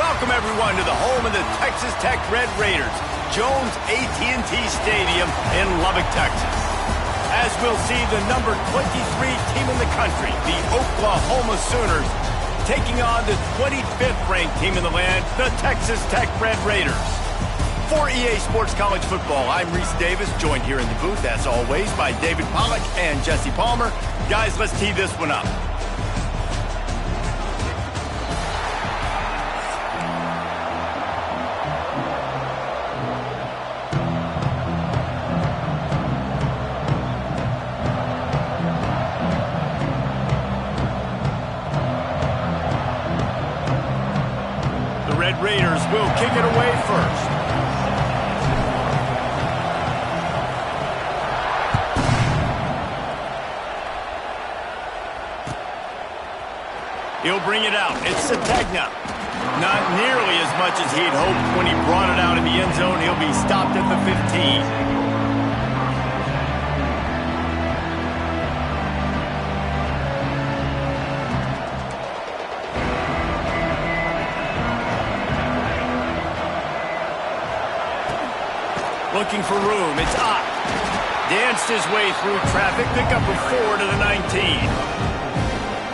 Welcome, everyone, to the home of the Texas Tech Red Raiders, Jones AT&T Stadium in Lubbock, Texas. As we'll see, the number 23 team in the country, the Oklahoma Sooners, taking on the 25th ranked team in the land, the Texas Tech Red Raiders. For EA Sports College Football, I'm Reese Davis, joined here in the booth, as always, by David Pollack and Jesse Palmer. Guys, let's tee this one up. The Red Raiders will kick it away first. He'll bring it out. It's Sategna. Not nearly as much as he'd hoped when he brought it out in the end zone. He'll be stopped at the 15. Looking for room. It's Ott. Danced his way through traffic. Pick up a 4 to the 19.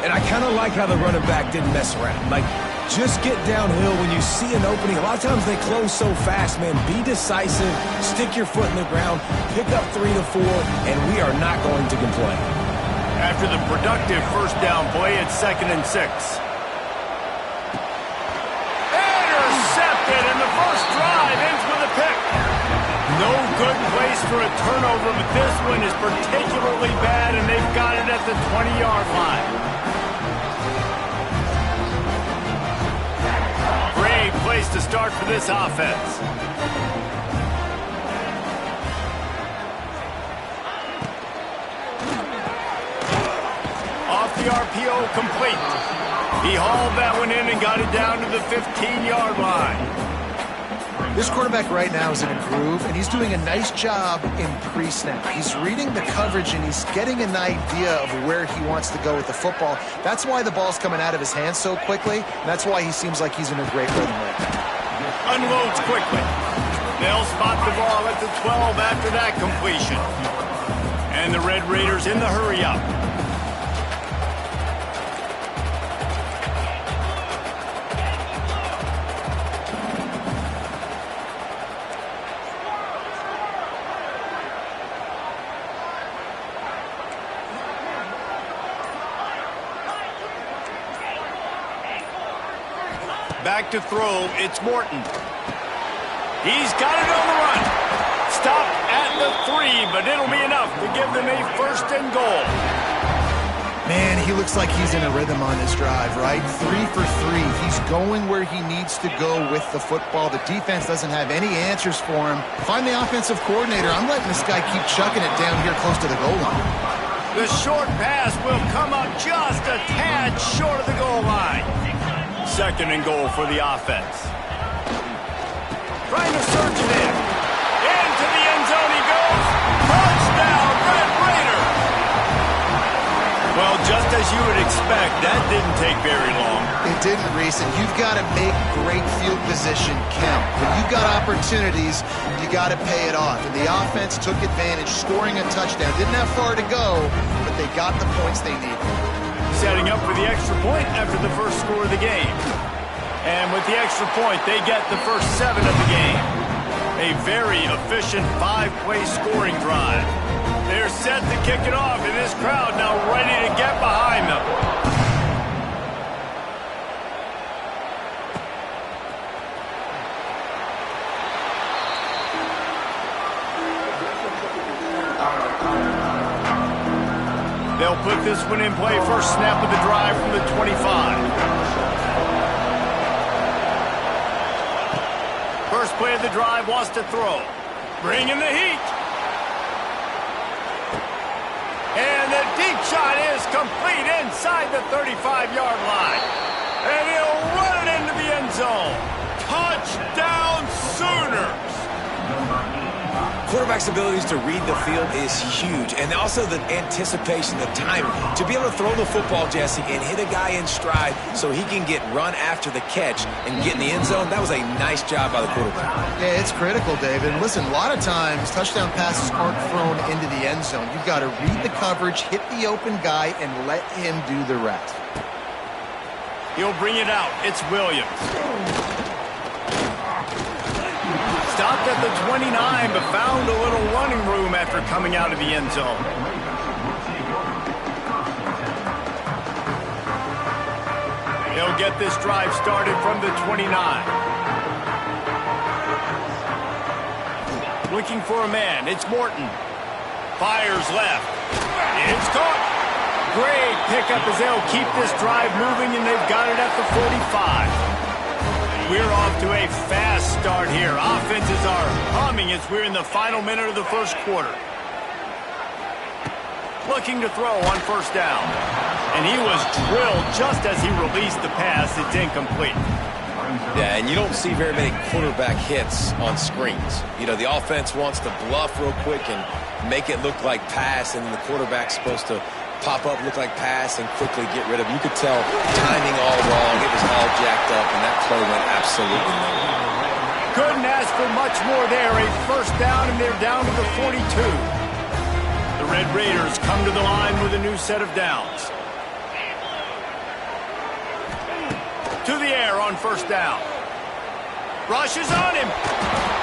And I kind of like how the running back didn't mess around. Like, just get downhill when you see an opening. A lot of times they close so fast, man. Be decisive, stick your foot in the ground, pick up 3 to 4, and we are not going to complain. After the productive first down play, it's 2nd and 6. Intercepted, and the first drive ends with a pick. No good place for a turnover, but this one is particularly bad, and they've got it at the 20-yard line. Great place to start for this offense. Off the RPO, complete. He hauled that one in and got it down to the 15-yard line. This quarterback right now is in a groove, and he's doing a nice job in pre-snap. He's reading the coverage, and he's getting an idea of where he wants to go with the football. That's why the ball's coming out of his hands so quickly, and that's why he seems like he's in a great rhythm right now. Unloads quickly. They'll spot the ball at the 12 after that completion. And the Red Raiders in the hurry-up. Back to throw, it's Morton. He's got it on the run. Stop at the 3, but it'll be enough to give them a 1st and goal. Man, he looks like he's in a rhythm on this drive, right? 3 for 3. He's going where he needs to go with the football. The defense doesn't have any answers for him. Find the offensive coordinator. I'm letting this guy keep chucking it down here close to the goal line. The short pass will come up just a tad short of the goal line. 2nd and goal for the offense. Trying to surge it in. Into the end zone he goes. Touchdown, Red Raiders! Well, just as you would expect, that didn't take very long. It didn't, Reese, and you've got to make great field position count. When you've got opportunities, you got to pay it off. And the offense took advantage, scoring a touchdown. Didn't have far to go, but they got the points they needed. Setting up for the extra point after the first score of the game. And with the extra point, they get the first 7 of the game. A very efficient 5-play scoring drive. They're set to kick it off, and this crowd now ready to get behind them. They'll put this one in play. First snap of the drive from the 25. First play of the drive wants to throw. Bringing the heat. And the deep shot is complete inside the 35-yard line. And he'll run it into the end zone. Touchdown, Sooners! quarterback's abilities to read the field is huge, and also the anticipation, the timing. To be able to throw the football, Jesse, and hit a guy in stride so he can get run after the catch and get in the end zone, that was a nice job by the quarterback. Yeah, it's critical, David. Listen, a lot of times touchdown passes aren't thrown into the end zone. You've got to read the coverage, hit the open guy, and let him do the rest. He'll bring it out. It's Williams. Stopped at the 29, but found a little running room after coming out of the end zone. He'll get this drive started from the 29. Looking for a man. It's Morton. Fires left. It's caught. Great pickup as they'll keep this drive moving, and they've got it at the 45. We're off to a fast start here. Offenses are humming as we're in the final minute of the first quarter. Looking to throw on first down. And he was drilled just as he released the pass. It's incomplete. Yeah, and you don't see very many quarterback hits on screens. You know, the offense wants to bluff real quick and make it look like pass, and the quarterback's supposed to pop up, look like pass, and quickly get rid of it. You could tell timing all wrong. It was all jacked up, and that play went absolutely nowhere. Couldn't ask for much more there. A first down, and they're down to the 42. The Red Raiders come to the line with a new set of downs. To the air on first down. Rushes on him.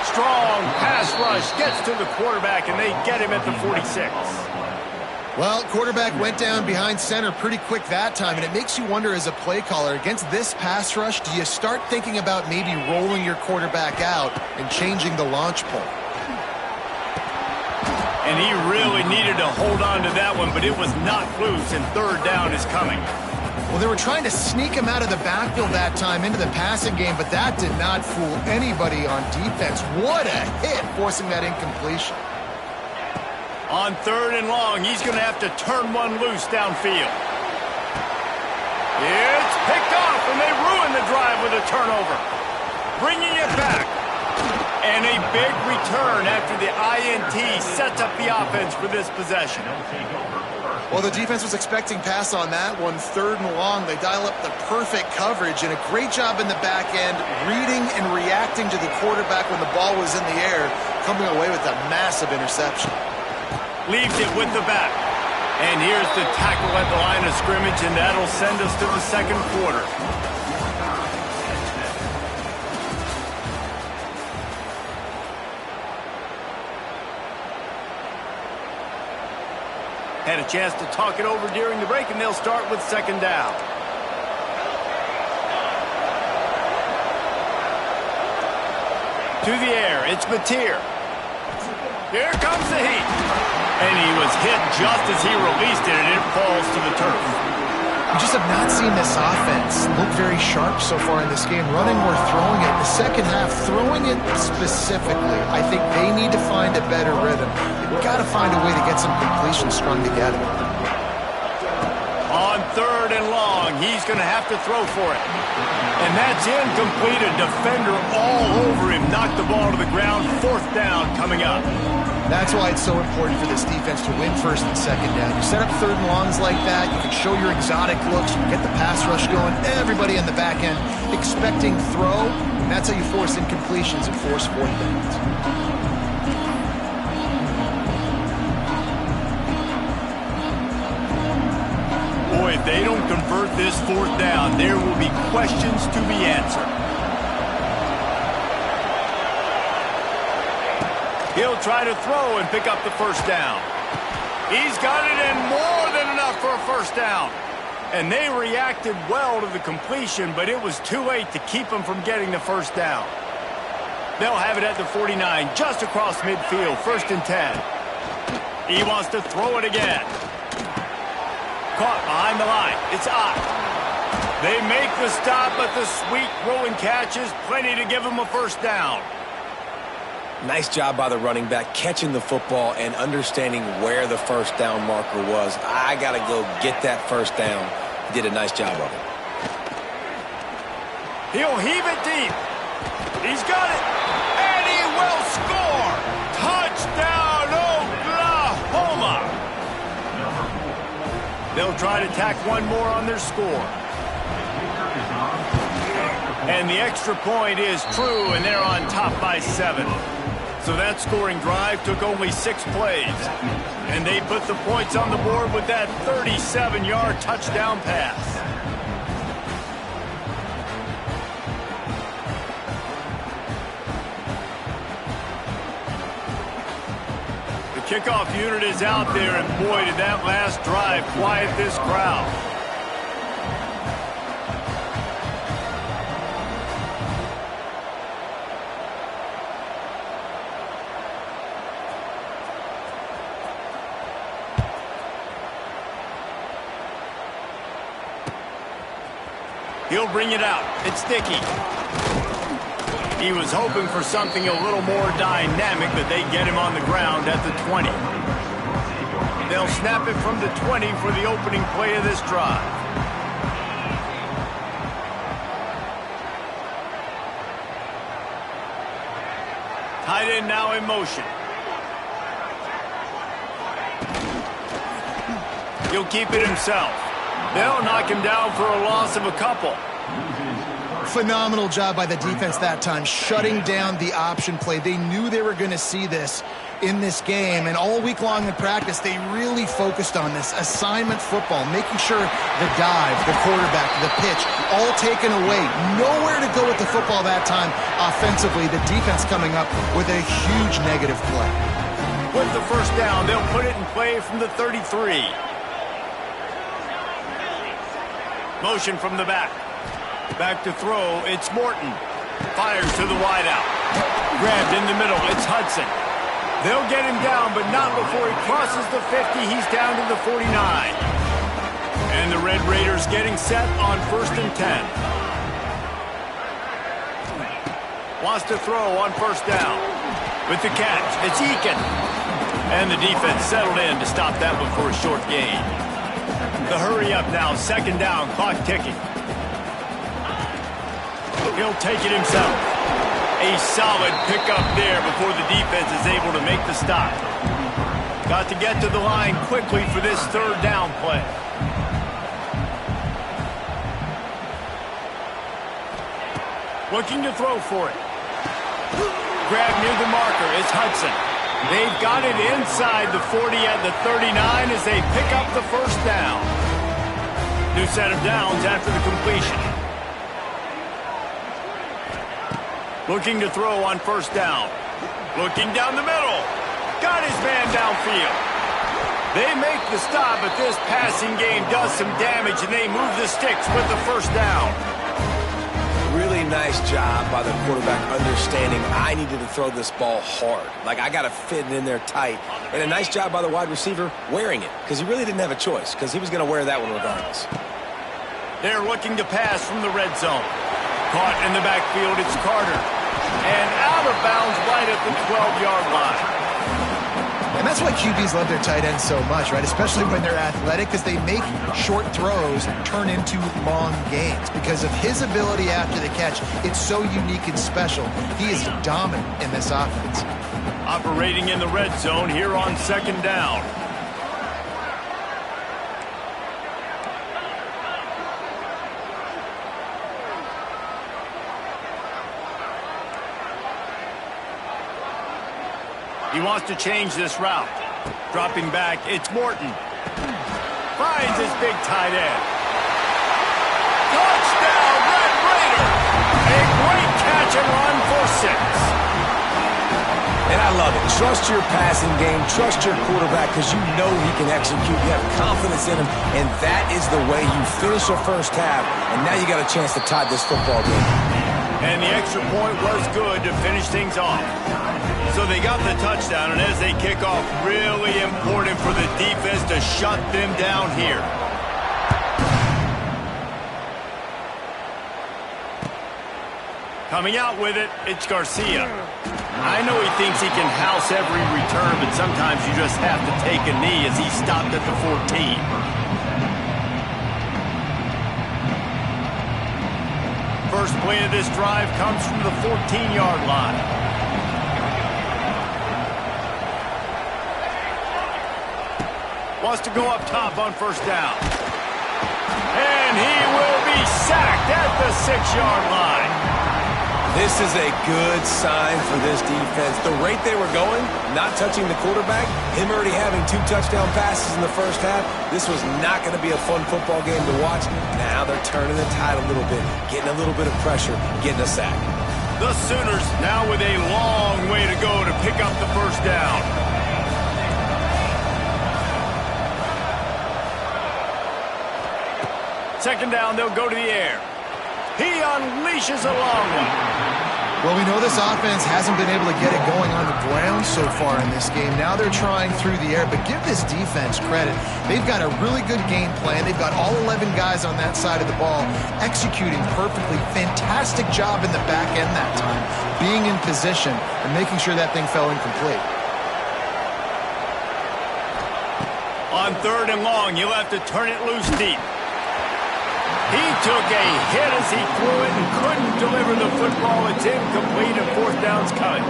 Strong pass rush gets to the quarterback, and they get him at the 46. Well, quarterback went down behind center pretty quick that time, and it makes you wonder as a play caller, against this pass rush, do you start thinking about maybe rolling your quarterback out and changing the launch point? And he really needed to hold on to that one, but it was not loose, and third down is coming. Well, they were trying to sneak him out of the backfield that time into the passing game, but that did not fool anybody on defense. What a hit, forcing that incompletion. On third and long, he's going to have to turn one loose downfield. It's picked off, and they ruin the drive with a turnover. Bringing it back. And a big return after the INT sets up the offense for this possession. Well, the defense was expecting pass on that one. Third and long, they dial up the perfect coverage, and a great job in the back end, reading and reacting to the quarterback when the ball was in the air, coming away with a massive interception. Leaves it with the back. And here's the tackle at the line of scrimmage, and that'll send us to the second quarter. Had a chance to talk it over during the break, and they'll start with second down. To the air, it's Mateer. Here comes the heat. And he was hit just as he released it, and it falls to the turf. We just have not seen this offense look very sharp so far in this game. Running or throwing it. The second half, throwing it specifically, I think they need to find a better rhythm. They've got to find a way to get some completions strung together. On third and long, he's going to have to throw for it. And that's incomplete. A defender all over him. Knocked the ball to the ground. Fourth down coming up. That's why it's so important for this defense to win first and second down. You set up third and longs like that, you can show your exotic looks, you can get the pass rush going, everybody in the back end expecting throw, and that's how you force incompletions and force fourth downs. Boy, if they don't convert this fourth down, there will be questions to be answered. He'll try to throw and pick up the first down. He's got it in more than enough for a first down. And they reacted well to the completion, but it was too late to keep them from getting the first down. They'll have it at the 49, just across midfield, 1st and 10. He wants to throw it again. Caught behind the line. It's Ott. They make the stop, but the sweet throwing catch is plenty to give them a first down. Nice job by the running back, catching the football and understanding where the first down marker was. I got to go get that first down. He did a nice job of it. He'll heave it deep. He's got it. And he will score. Touchdown. They'll try to tack one more on their score. And the extra point is true, and they're on top by 7. So that scoring drive took only 6 plays. And they put the points on the board with that 37-yard touchdown pass. The kickoff unit is out there, and boy, did that last drive quiet this crowd. He'll bring it out. It's Dickey. He was hoping for something a little more dynamic, but they get him on the ground at the 20. They'll snap it from the 20 for the opening play of this drive. Tight end now in motion. He'll keep it himself. They'll knock him down for a loss of a couple. Phenomenal job by the defense that time, shutting down the option play. They knew they were going to see this in this game, and all week long in practice, they really focused on this assignment football, making sure the dive, the quarterback, the pitch, all taken away. Nowhere to go with the football that time offensively. The defense coming up with a huge negative play. With the first down, they'll put it in play from the 33. Motion from the back. Back to throw, it's Morton. Fires to the wideout. Grabbed in the middle, it's Hudson. They'll get him down, but not before he crosses the 50. He's down to the 49. And the Red Raiders getting set on 1st and 10. Wants to throw on first down. With the catch, it's Eakin. And the defense settled in to stop that one for a short gain. The hurry up now, 2nd down, clock ticking. He'll take it himself. A solid pickup there before the defense is able to make the stop. Got to get to the line quickly for this 3rd down play. Looking to throw for it. Grab near the marker, it's Hudson. They've got it inside the 40 at the 39 as they pick up the 1st down. New set of downs after the completion. Looking to throw on 1st down. Looking down the middle. Got his man downfield. They make the stop, but this passing game does some damage, and they move the sticks with the 1st down. Really nice job by the quarterback understanding I needed to throw this ball hard. Like, I got to fit it in there tight. And a nice job by the wide receiver wearing it, because he really didn't have a choice, because he was going to wear that one regardless. They're looking to pass from the red zone. Caught in the backfield, it's Carter. And out of bounds right at the 12-yard line. And that's why QBs love their tight ends so much, right? Especially when they're athletic, because they make short throws turn into long gains. Because of his ability after the catch, it's so unique and special. He is dominant in this offense. Operating in the red zone here on 2nd down. He wants to change this route. Dropping back, it's Morton. Finds his big tight end. Touchdown, Red Raider! A great catch and run for 6. And I love it. Trust your passing game. Trust your quarterback, because you know he can execute. You have confidence in him, and that is the way you finish your 1st half, and now you got a chance to tie this football game. And the extra point was good to finish things off. So they got the touchdown, and as they kick off, really important for the defense to shut them down here. Coming out with it, it's Garcia. I know he thinks he can house every return, but sometimes you just have to take a knee as he stopped at the 14. First play of this drive comes from the 14-yard line. Wants to go up top on first down. And he will be sacked at the 6-yard line. This is a good sign for this defense. The rate they were going, not touching the quarterback, him already having 2 touchdown passes in the first half, this was not going to be a fun football game to watch. Now they're turning the tide a little bit, getting a little bit of pressure, getting a sack. The Sooners now with a long way to go to pick up the first down. Second down, they'll go to the air. He unleashes a long one. Well, we know this offense hasn't been able to get it going on the ground so far in this game. Now they're trying through the air, but give this defense credit. They've got a really good game plan. They've got all 11 guys on that side of the ball executing perfectly. Fantastic job in the back end that time, being in position and making sure that thing fell incomplete. On 3rd and long, you'll have to turn it loose deep. He took a hit as he threw it and couldn't deliver the football. It's incomplete and 4th down's coming.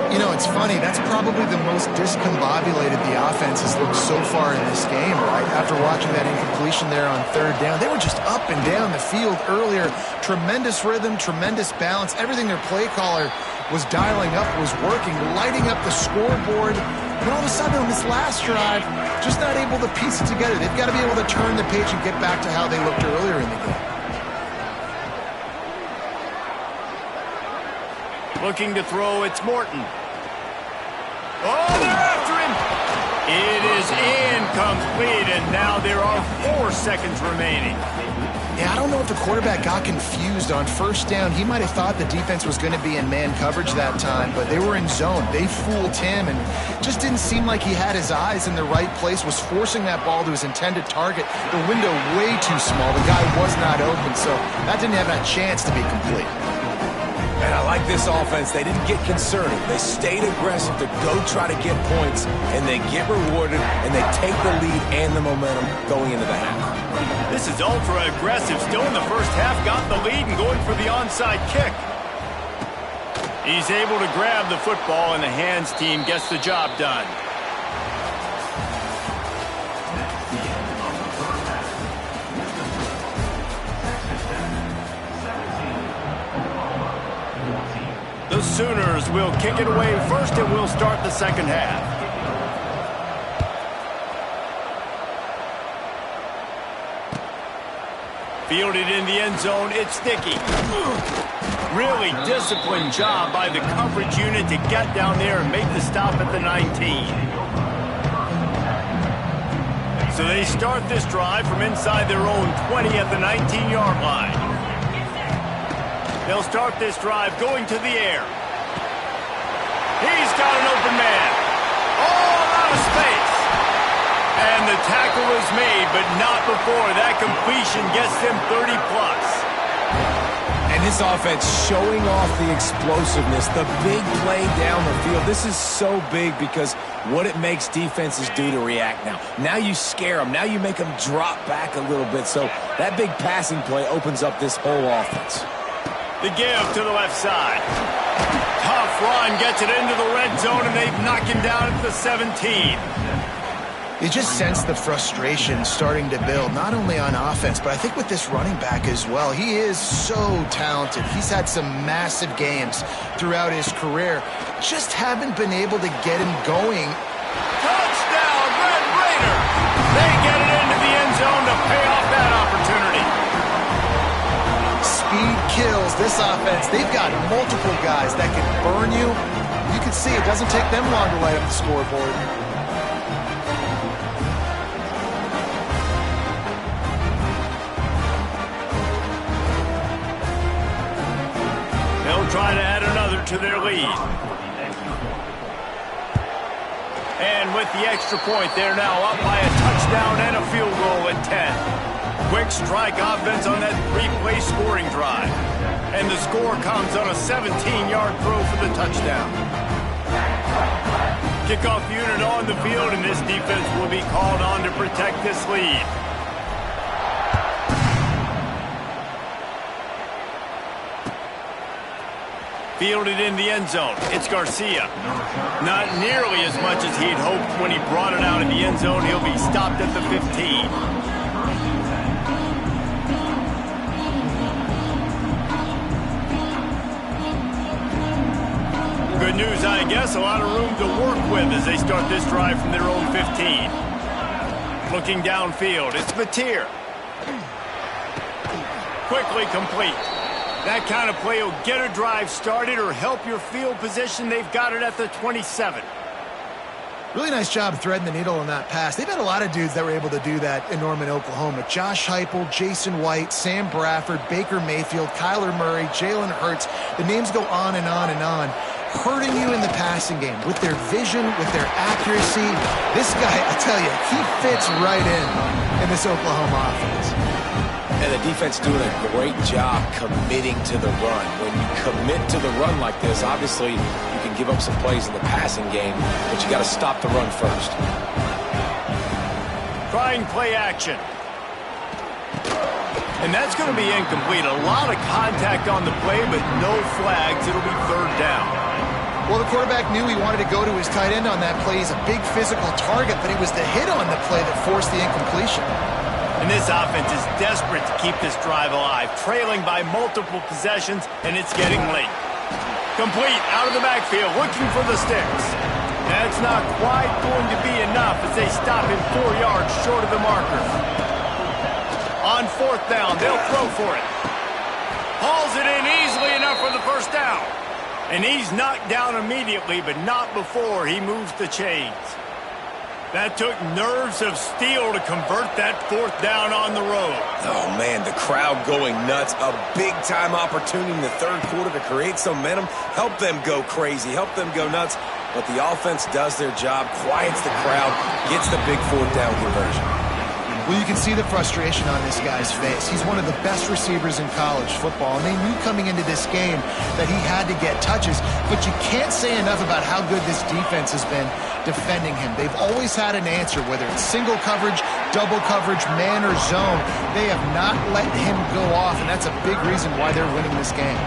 You know, it's funny. That's probably the most discombobulated the offense has looked so far in this game, right? After watching that incompletion there on 3rd down, they were just up and down the field earlier. Tremendous rhythm, tremendous balance. Everything their play caller was dialing up was working, lighting up the scoreboard. But all of a sudden on this last drive, just not able to piece it together. They've got to be able to turn the page and get back to how they looked earlier in the game. Looking to throw, it's Morton. Oh, they're after him. It is incomplete, and now there are 4 seconds remaining. Yeah, I don't know if the quarterback got confused on first down. He might have thought the defense was going to be in man coverage that time, but they were in zone. They fooled him and just didn't seem like he had his eyes in the right place, was forcing that ball to his intended target. The window way too small. The guy was not open, so that didn't have a chance to be complete. And I like this offense. They didn't get conservative. They stayed aggressive to go try to get points, and they get rewarded, and they take the lead and the momentum going into the half. This is ultra-aggressive. Still in the first half, got the lead and going for the onside kick. He's able to grab the football, and the hands team gets the job done. The Sooners will kick it away first, and we'll start the second half. Fielded in the end zone, it's Dickey. Really disciplined job by the coverage unit to get down there and make the stop at the 19. So they start this drive from inside their own 20 at the 19-yard line. They'll start this drive going to the air. He's got an open man. All out of space. And the tackle is made, but not before that completion gets them 30-plus. And this offense showing off the explosiveness, the big play down the field. This is so big because what it makes defenses do to react now. Now you scare them. Now you make them drop back a little bit. So that big passing play opens up this whole offense. The give to the left side. Tough run gets it into the red zone, and they've knocked him down at the 17. You just sense the frustration starting to build, not only on offense, but I think with this running back as well. He is so talented. He's had some massive games throughout his career. Just haven't been able to get him going. Touchdown, Red Raiders! They get it into the end zone to pay off that opportunity. Speed kills this offense. They've got multiple guys that can burn you. You can see it doesn't take them long to light up the scoreboard. Try to add another to their lead. And with the extra point, they're now up by a touchdown and a field goal at 10. Quick strike offense on that 3-play scoring drive. And the score comes on a 17-yard throw for the touchdown. Kickoff unit on the field, and this defense will be called on to protect this lead. Fielded in the end zone. It's Garcia. Not nearly as much as he'd hoped when he brought it out in the end zone. He'll be stopped at the 15. Good news, I guess. A lot of room to work with as they start this drive from their own 15. Looking downfield, it's Mateer. Quickly complete. That kind of play will get a drive started or help your field position. They've got it at the 27. Really nice job threading the needle on that pass. They've had a lot of dudes that were able to do that in Norman, Oklahoma. Josh Heupel, Jason White, Sam Bradford, Baker Mayfield, Kyler Murray, Jalen Hurts. The names go on and on and on. Hurting you in the passing game with their vision, with their accuracy. This guy, I tell you, he fits right in this Oklahoma offense. And the defense doing a great job committing to the run. When you commit to the run like this, obviously you can give up some plays in the passing game, but you got to stop the run first. Trying play action. And that's going to be incomplete. A lot of contact on the play, but no flags. It'll be third down. Well, the quarterback knew he wanted to go to his tight end on that play. He's a big physical target, but it was the hit on the play that forced the incompletion. And this offense is desperate to keep this drive alive, trailing by multiple possessions, and it's getting late. Complete out of the backfield, looking for the sticks. That's not quite going to be enough as they stop him 4 yards short of the marker. On fourth down, they'll throw for it. Hauls it in easily enough for the first down. And he's knocked down immediately, but not before he moves the chains. That took nerves of steel to convert that fourth down on the road. Oh, man, the crowd going nuts. A big-time opportunity in the third quarter to create some momentum, help them go crazy, help them go nuts. But the offense does their job, quiets the crowd, gets the big fourth down conversion. Well, you can see the frustration on this guy's face. He's one of the best receivers in college football, and they knew coming into this game that he had to get touches, but you can't say enough about how good this defense has been defending him. They've always had an answer, whether it's single coverage, double coverage, man or zone. They have not let him go off, and that's a big reason why they're winning this game.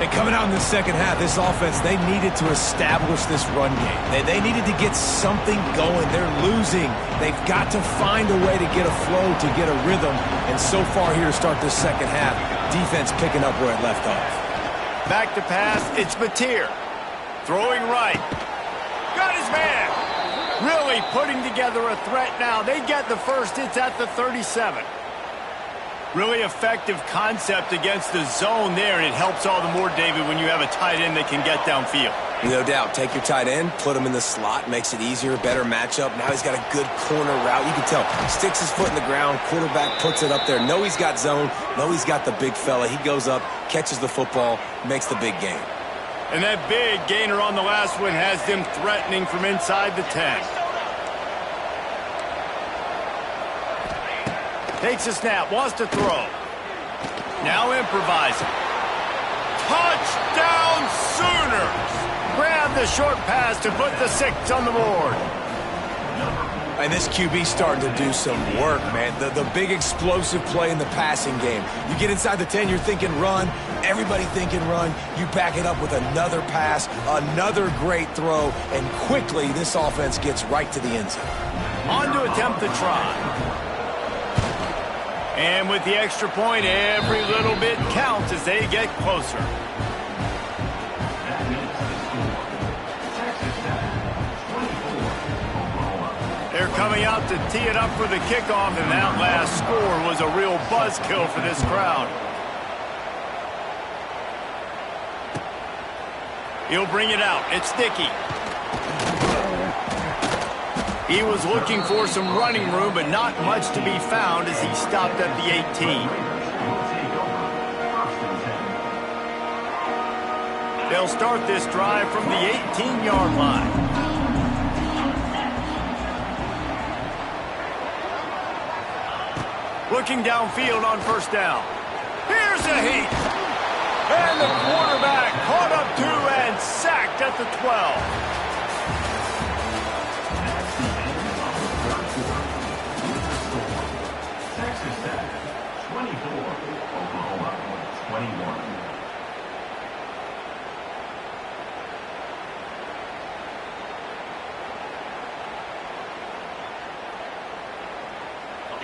And coming out in the second half, this offense, they needed to establish this run game. They needed to get something going. They're losing. They've got to find a way to get a flow, to get a rhythm. And so far here to start this second half, defense picking up where it left off. Back to pass, it's Mateer. Throwing right. Got his man. Really putting together a threat now. They get the first. It's at the 37. Really effective concept against the zone there, and it helps all the more, David, when you have a tight end that can get downfield. No doubt. Take your tight end, put him in the slot, makes it easier, better matchup. Now he's got a good corner route. You can tell. Sticks his foot in the ground, quarterback puts it up there. Know he's got zone, know he's got the big fella. He goes up, catches the football, makes the big gain. And that big gainer on the last one has them threatening from inside the 10. Takes a snap, wants to throw. Now improvising. Touchdown Sooners! Grab the short pass to put the 6 on the board. And this QB starting to do some work, man. The big explosive play in the passing game. You get inside the 10, you're thinking run. Everybody thinking run. You back it up with another pass, another great throw, and quickly this offense gets right to the end zone. On to attempt the try. And with the extra point, every little bit counts as they get closer. They're coming out to tee it up for the kickoff, and that last score was a real buzzkill for this crowd. He'll bring it out. It's Dickey. He was looking for some running room, but not much to be found as he stopped at the 18. They'll start this drive from the 18-yard line. Looking downfield on first down. Here's a heat. And the quarterback caught up to and sacked at the 12.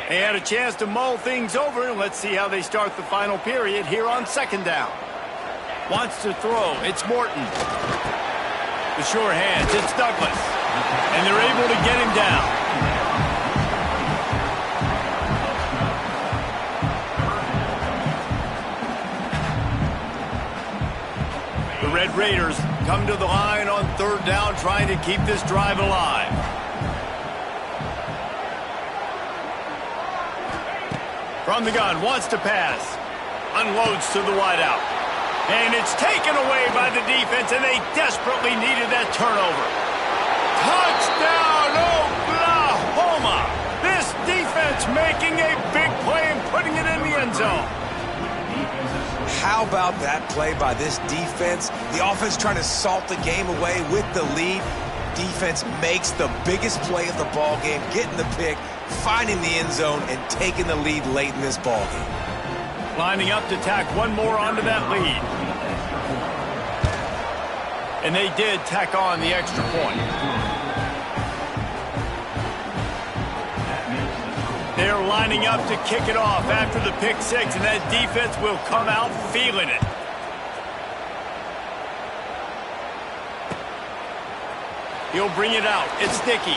They had a chance to mull things over, and let's see how they start the final period here on second down. Wants to throw. It's Morton. The sure hands. It's Douglas. And they're able to get him down. The Red Raiders come to the line on third down, trying to keep this drive alive. From the gun, wants to pass. Unloads to the wideout. And it's taken away by the defense, and they desperately needed that turnover. Touchdown, Oklahoma! This defense making a big play and putting it in the end zone. How about that play by this defense? The offense trying to salt the game away with the lead. Defense makes the biggest play of the ball game, getting the pick, finding the end zone, and taking the lead late in this ball game. Lining up to tack one more onto that lead. And they did tack on the extra point. They're lining up to kick it off after the pick six, and that defense will come out feeling it. He'll bring it out. It's Dickey.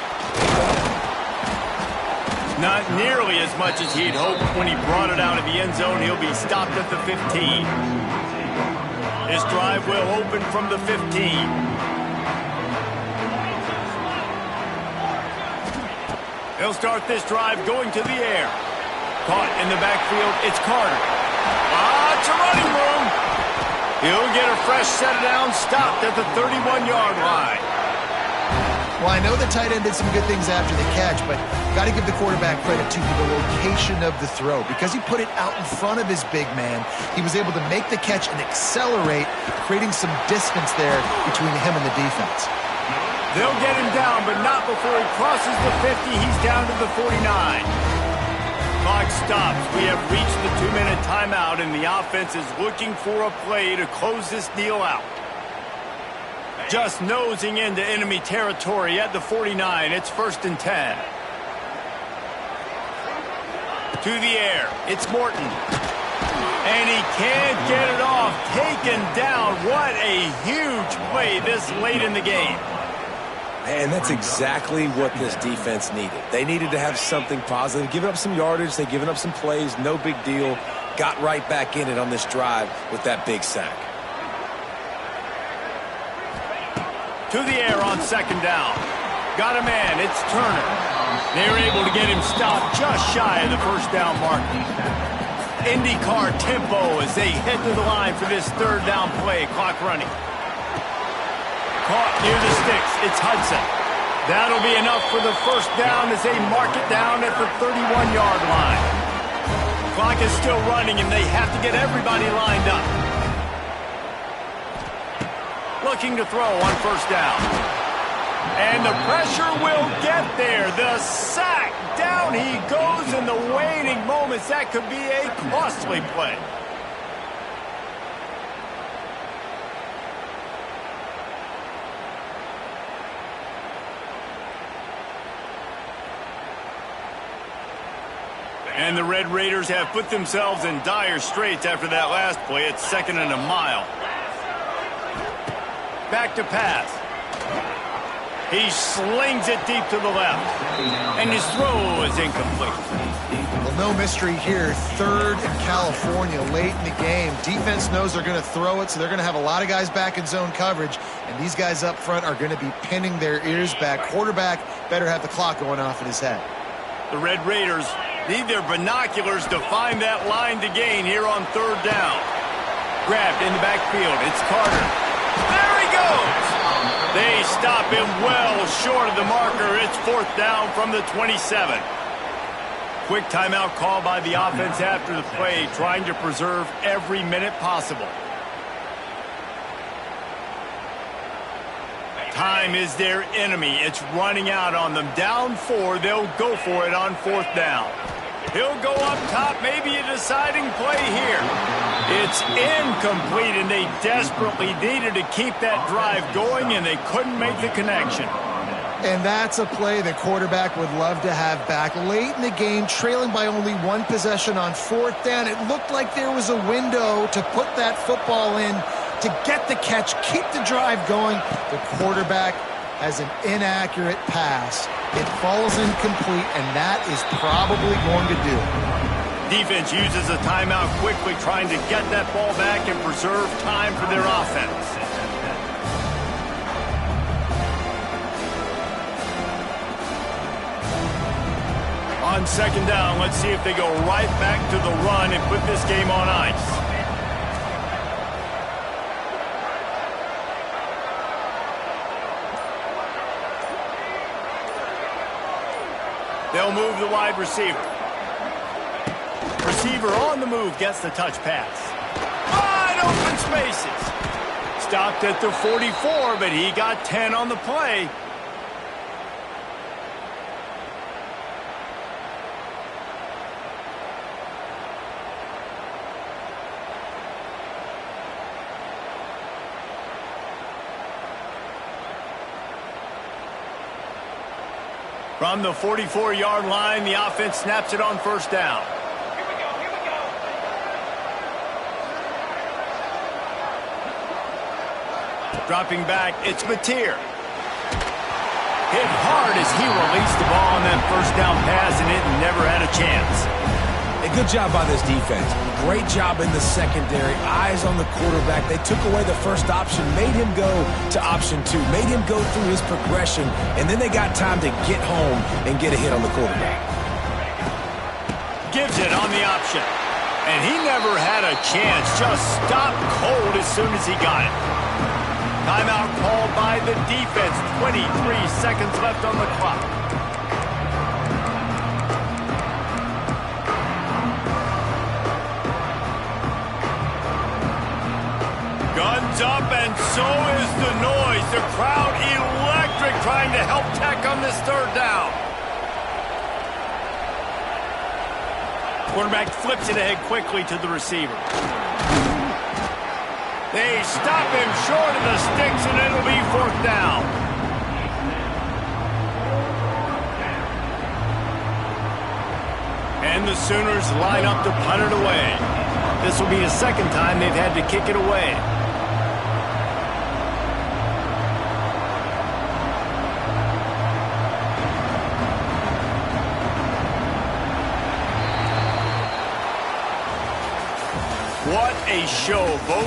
Not nearly as much as he'd hoped when he brought it out of the end zone. He'll be stopped at the 15. His drive will open from the 15. He'll start this drive going to the air. Caught in the backfield, it's Carter. Lots of running room. He'll get a fresh set down, stopped at the 31-yard line. Well, I know the tight end did some good things after the catch, but got to give the quarterback credit to the location of the throw. Because he put it out in front of his big man, he was able to make the catch and accelerate, creating some distance there between him and the defense. They'll get him down, but not before he crosses the 50. He's down to the 49. Clock stops. We have reached the 2-minute timeout, and the offense is looking for a play to close this deal out. Just nosing into enemy territory at the 49. It's 1st and 10. To the air. It's Morton. And he can't get it off. Taken down. What a huge play this late in the game. And that's exactly what this defense needed. They needed to have something positive. Giving up some yardage. They've given up some plays. No big deal. Got right back in it on this drive with that big sack. To the air on second down. Got a man. It's Turner. They're able to get him stopped just shy of the first down mark. IndyCar tempo as they head to the line for this third down play. Clock running. Caught near the sticks. It's Hudson. That'll be enough for the first down as they mark it down at the 31-yard line. Clock is still running, and they have to get everybody lined up. Looking to throw on first down. And the pressure will get there. The sack. Down he goes in the waiting moments. That could be a costly play. And the Red Raiders have put themselves in dire straits after that last play. It's 2nd and a mile. Back to pass. He slings it deep to the left. And his throw is incomplete. Well, no mystery here. 3rd in California late in the game. Defense knows they're going to throw it, so they're going to have a lot of guys back in zone coverage. And these guys up front are going to be pinning their ears back. Quarterback better have the clock going off in his head. The Red Raiders need their binoculars to find that line to gain here on third down. Grabbed in the backfield. It's Carter. There he goes. They stop him well short of the marker. It's 4th down from the 27. Quick timeout call by the offense after the play, trying to preserve every minute possible. Time is their enemy. It's running out on them. Down 4, they'll go for it on 4th down. He'll go up top, maybe a deciding play here. It's incomplete, and they desperately needed to keep that drive going, and they couldn't make the connection. And that's a play the quarterback would love to have back. Late in the game, trailing by only one possession on 4th down, it looked like there was a window to put that football in, to get the catch, keep the drive going. The quarterback has an inaccurate pass. It falls incomplete, and that is probably going to do it. Defense uses a timeout quickly, trying to get that ball back and preserve time for their offense. On 2nd down, let's see if they go right back to the run and put this game on ice. They'll move the wide receiver. Receiver on the move gets the touch pass. Wide open spaces. Stopped at the 44, but he got 10 on the play. From the 44-yard line, the offense snaps it on 1st down. Here we go. Dropping back, it's Mateer. Hit hard as he released the ball on that 1st down pass, and it never had a chance. A good job by this defense. Great job in the secondary. Eyes on the quarterback. They took away the first option, made him go to option 2, made him go through his progression, and then they got time to get home and get a hit on the quarterback. Gives it on the option. And he never had a chance. Just stopped cold as soon as he got it. Timeout called by the defense. 23 seconds left on the clock. Guns up, and so is the noise. The crowd electric, trying to help Tech on this 3rd down. Quarterback flips it ahead quickly to the receiver. They stop him short of the sticks, and it'll be 4th down. And the Sooners line up to punt it away. This will be the 2nd time they've had to kick it away. What a show. Both